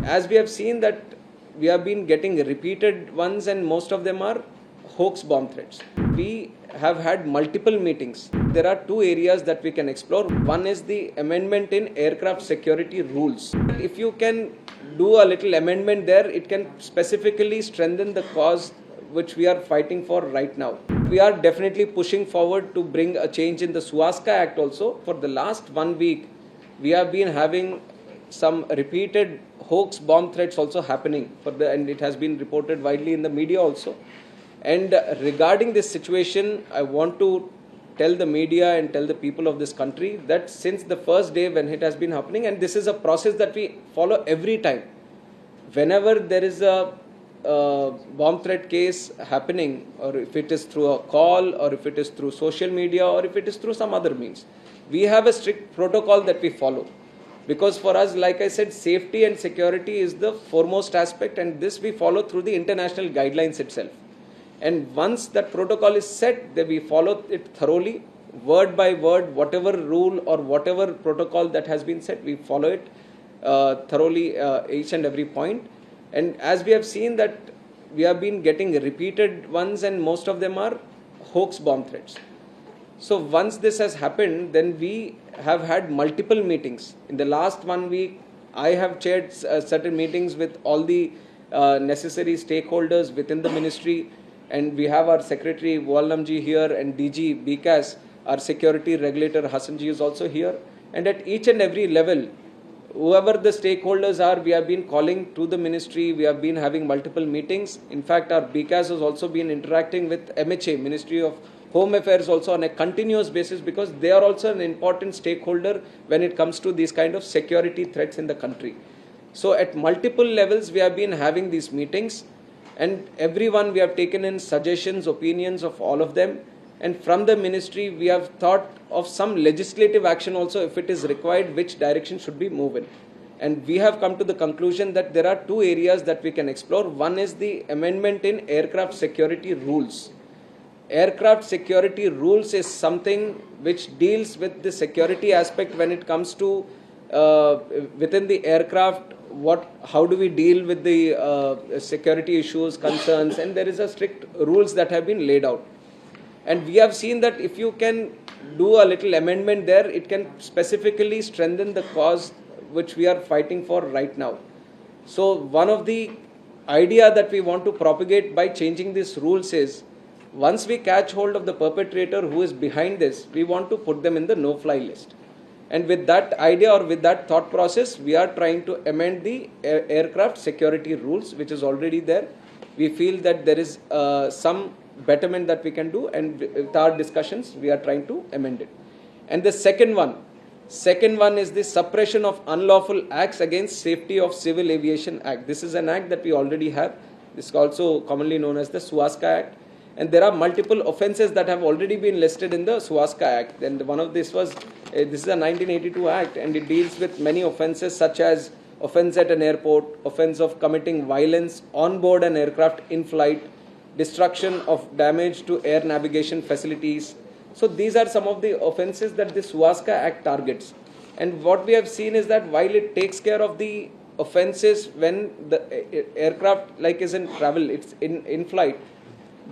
As we have seen that we have been getting repeated ones and most of them are hoax bomb threats. We have had multiple meetings. There are two areas that we can explore. One is the amendment in aircraft security rules. If you can do a little amendment there, it can specifically strengthen the cause which we are fighting for right now. We are definitely pushing forward to bring a change in the Suwaska Act also. For the last 1 week, we have been having some repeated hoax bomb threats also happening and it has been reported widely in the media also. And regarding this situation, I want to tell the media and tell the people of this country that since the first day when it has been happening, and this is a process that we follow every time, whenever there is a bomb threat case happening, or if it is through a call, or if it is through social media, or if it is through some other means, we have a strict protocol that we follow. Because for us, like I said, safety and security is the foremost aspect, and this we follow through the international guidelines itself. And once that protocol is set, then we follow it thoroughly, word by word, whatever rule or whatever protocol that has been set, we follow it thoroughly, each and every point. And as we have seen that we have been getting repeated ones and most of them are hoax bomb threats. So once this has happened, then we have had multiple meetings. In the last 1 week, I have chaired certain meetings with all the necessary stakeholders within the ministry, and we have our Secretary Wallamji here and DG BCAS, our security regulator Hassanji is also here. And at each and every level, whoever the stakeholders are, we have been calling to the ministry, we have been having multiple meetings. In fact, our BCAS has also been interacting with MHA, Ministry of Home Affairs, also on a continuous basis, because they are also an important stakeholder when it comes to these kind of security threats in the country. So at multiple levels, we have been having these meetings, and everyone we have taken in suggestions, opinions of all of them. And from the ministry, we have thought of some legislative action also, if it is required, which direction should be moved in. And we have come to the conclusion that there are two areas that we can explore. One is the amendment in aircraft security rules. Aircraft security rules is something which deals with the security aspect when it comes to within the aircraft, how do we deal with the security issues, concerns, and there is a strict rules that have been laid out. And we have seen that if you can do a little amendment there, it can specifically strengthen the cause which we are fighting for right now. So one of the idea that we want to propagate by changing these rules is, once we catch hold of the perpetrator who is behind this, we want to put them in the no-fly list. And with that idea or with that thought process, we are trying to amend the aircraft security rules, which is already there. We feel that there is some betterment that we can do, and with our discussions, we are trying to amend it. And the second one is the Suppression of Unlawful Acts Against Safety of Civil Aviation Act. This is an act that we already have. This is also commonly known as the Suwaska Act. And there are multiple offences that have already been listed in the Suwaska Act. And one of this was, this is a 1982 Act, and it deals with many offences such as offence at an airport, offence of committing violence on board an aircraft in flight, destruction of damage to air navigation facilities. So these are some of the offences that the Suwaska Act targets. And what we have seen is that while it takes care of the offences when the aircraft is in travel, it's in flight,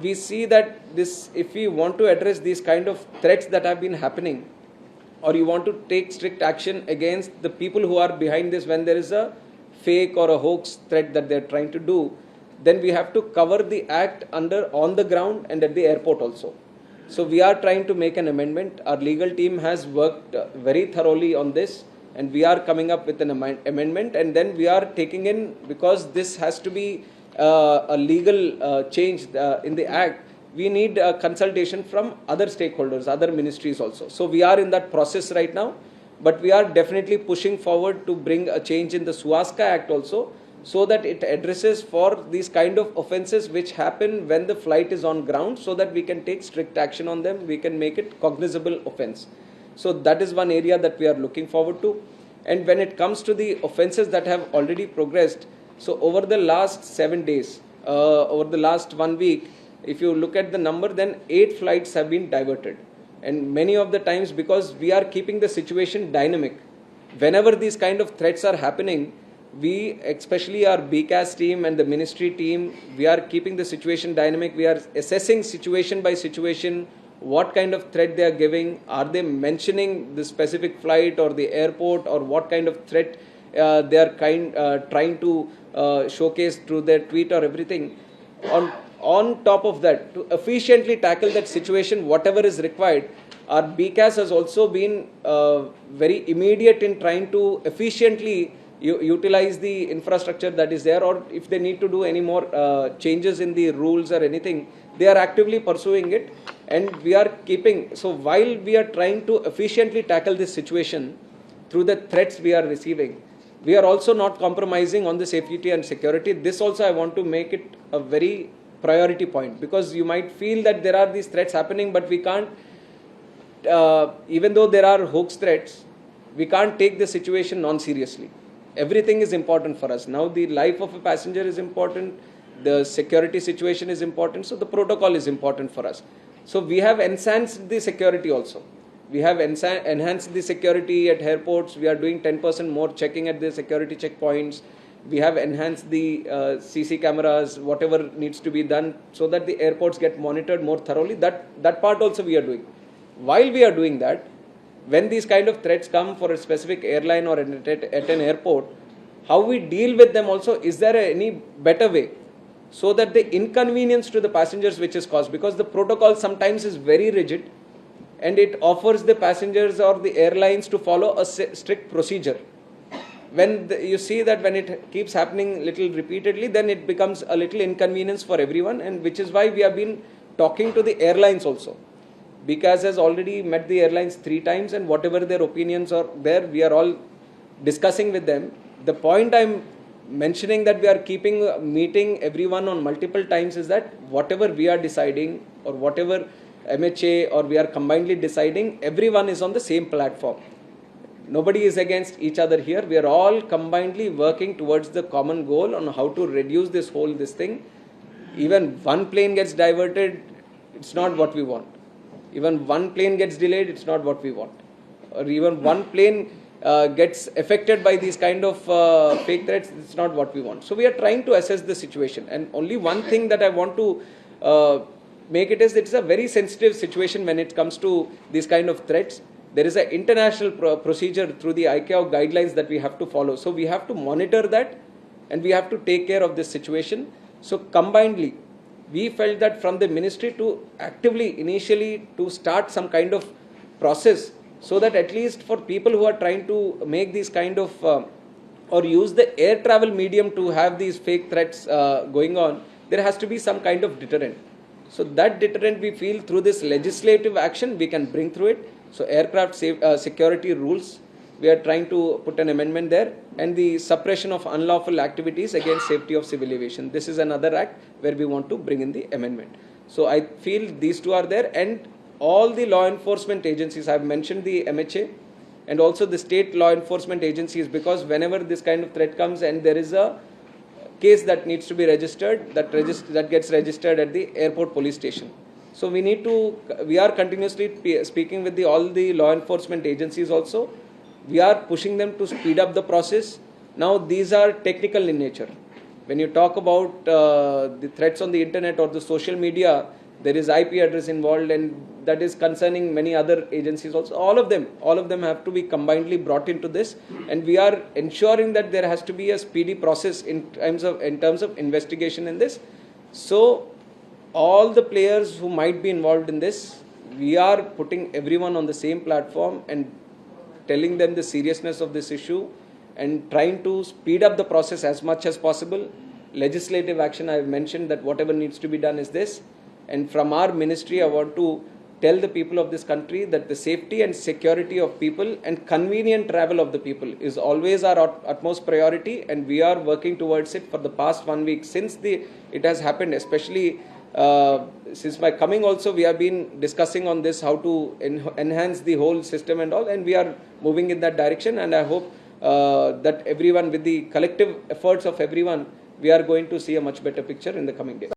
we see that this, if we want to address these kind of threats that have been happening, or you want to take strict action against the people who are behind this when there is a fake or a hoax threat that they are trying to do, then we have to cover the act on the ground and at the airport also. So we are trying to make an amendment. Our legal team has worked very thoroughly on this, and we are coming up with an amendment, and then we are taking in, because this has to be a legal change in the act, we need a consultation from other stakeholders, other ministries also. So we are in that process right now, but we are definitely pushing forward to bring a change in the Suwaska Act also, so that it addresses for these kind of offences which happen when the flight is on ground, so that we can take strict action on them, we can make it cognizable offence. So that is one area that we are looking forward to. And when it comes to the offences that have already progressed, so over the last 7 days, over the last 1 week, if you look at the number, then 8 flights have been diverted. And many of the times, because we are keeping the situation dynamic, whenever these kind of threats are happening, We, especially our BCAS team and the ministry team, we are keeping the situation dynamic. We are assessing situation by situation, what kind of threat they are giving. Are they mentioning the specific flight or the airport, or what kind of threat they are trying to showcase through their tweet or everything. On top of that, to efficiently tackle that situation, whatever is required, our BCAS has also been very immediate in trying to efficiently utilize the infrastructure that is there, or if they need to do any more changes in the rules or anything, they are actively pursuing it. And we are keeping, so while we are trying to efficiently tackle this situation through the threats we are receiving, we are also not compromising on the safety and security. This also I want to make it a very priority point, because you might feel that there are these threats happening, but we can't, even though there are hoax threats, we can't take the situation non-seriously. Everything is important for us. Now the life of a passenger is important, the security situation is important, so the protocol is important for us. So we have enhanced the security also. We have enhanced the security at airports. We are doing 10% more checking at the security checkpoints. We have enhanced the CC cameras, whatever needs to be done, so that the airports get monitored more thoroughly. That part also we are doing. While we are doing that, when these kind of threats come for a specific airline or at an airport, how we deal with them also, is there any better way, so that the inconvenience to the passengers which is caused, because the protocol sometimes is very rigid and it offers the passengers or the airlines to follow a strict procedure. When you see that when it keeps happening little repeatedly, then it becomes a little inconvenience for everyone, and which is why we have been talking to the airlines also. BCAS has already met the airlines 3 times, and whatever their opinions are there, we are all discussing with them. The point I'm mentioning that we are keeping meeting everyone on multiple times is that whatever we are deciding, or whatever MHA or we are combinedly deciding, everyone is on the same platform. Nobody is against each other here. We are all combinedly working towards the common goal on how to reduce this thing. Even one plane gets diverted, it's not what we want. Even one plane gets delayed, it's not what we want. Or even one plane gets affected by these kind of fake threats, it's not what we want. So we are trying to assess the situation. And only one thing that I want to make it is, it's a very sensitive situation when it comes to these kind of threats. There is an international procedure through the ICAO guidelines that we have to follow. So we have to monitor that, and we have to take care of this situation. So combinedly, we felt that from the ministry to actively, initially, to start some kind of process, so that at least for people who are trying to make these kind of, or use the air travel medium to have these fake threats going on, there has to be some kind of deterrent. So that deterrent, we feel through this legislative action, we can bring through it. So aircraft security rules, we are trying to put an amendment there, and the suppression of unlawful activities against safety of civil aviation. This is another act where we want to bring in the amendment. So I feel these two are there, and all the law enforcement agencies, I have mentioned the MHA and also the state law enforcement agencies, because whenever this kind of threat comes and there is a case that needs to be registered, that gets registered at the airport police station. So we are continuously speaking with all the law enforcement agencies also. We are pushing them to speed up the process. Now these are technical in nature. When you talk about the threats on the internet or the social media, there is IP address involved, and that is concerning many other agencies also. All of them have to be combinedly brought into this, and we are ensuring that there has to be a speedy process in terms of investigation in this. So all the players who might be involved in this, we are putting everyone on the same platform and telling them the seriousness of this issue and trying to speed up the process as much as possible. Legislative action, I have mentioned that whatever needs to be done is this. And from our ministry, I want to tell the people of this country that the safety and security of people and convenient travel of the people is always our utmost priority, and we are working towards it for the past 1 week since it has happened. Especially since my coming also, we have been discussing on this, how to enhance the whole system and all, and we are moving in that direction. And I hope that everyone, with the collective efforts of everyone, we are going to see a much better picture in the coming days.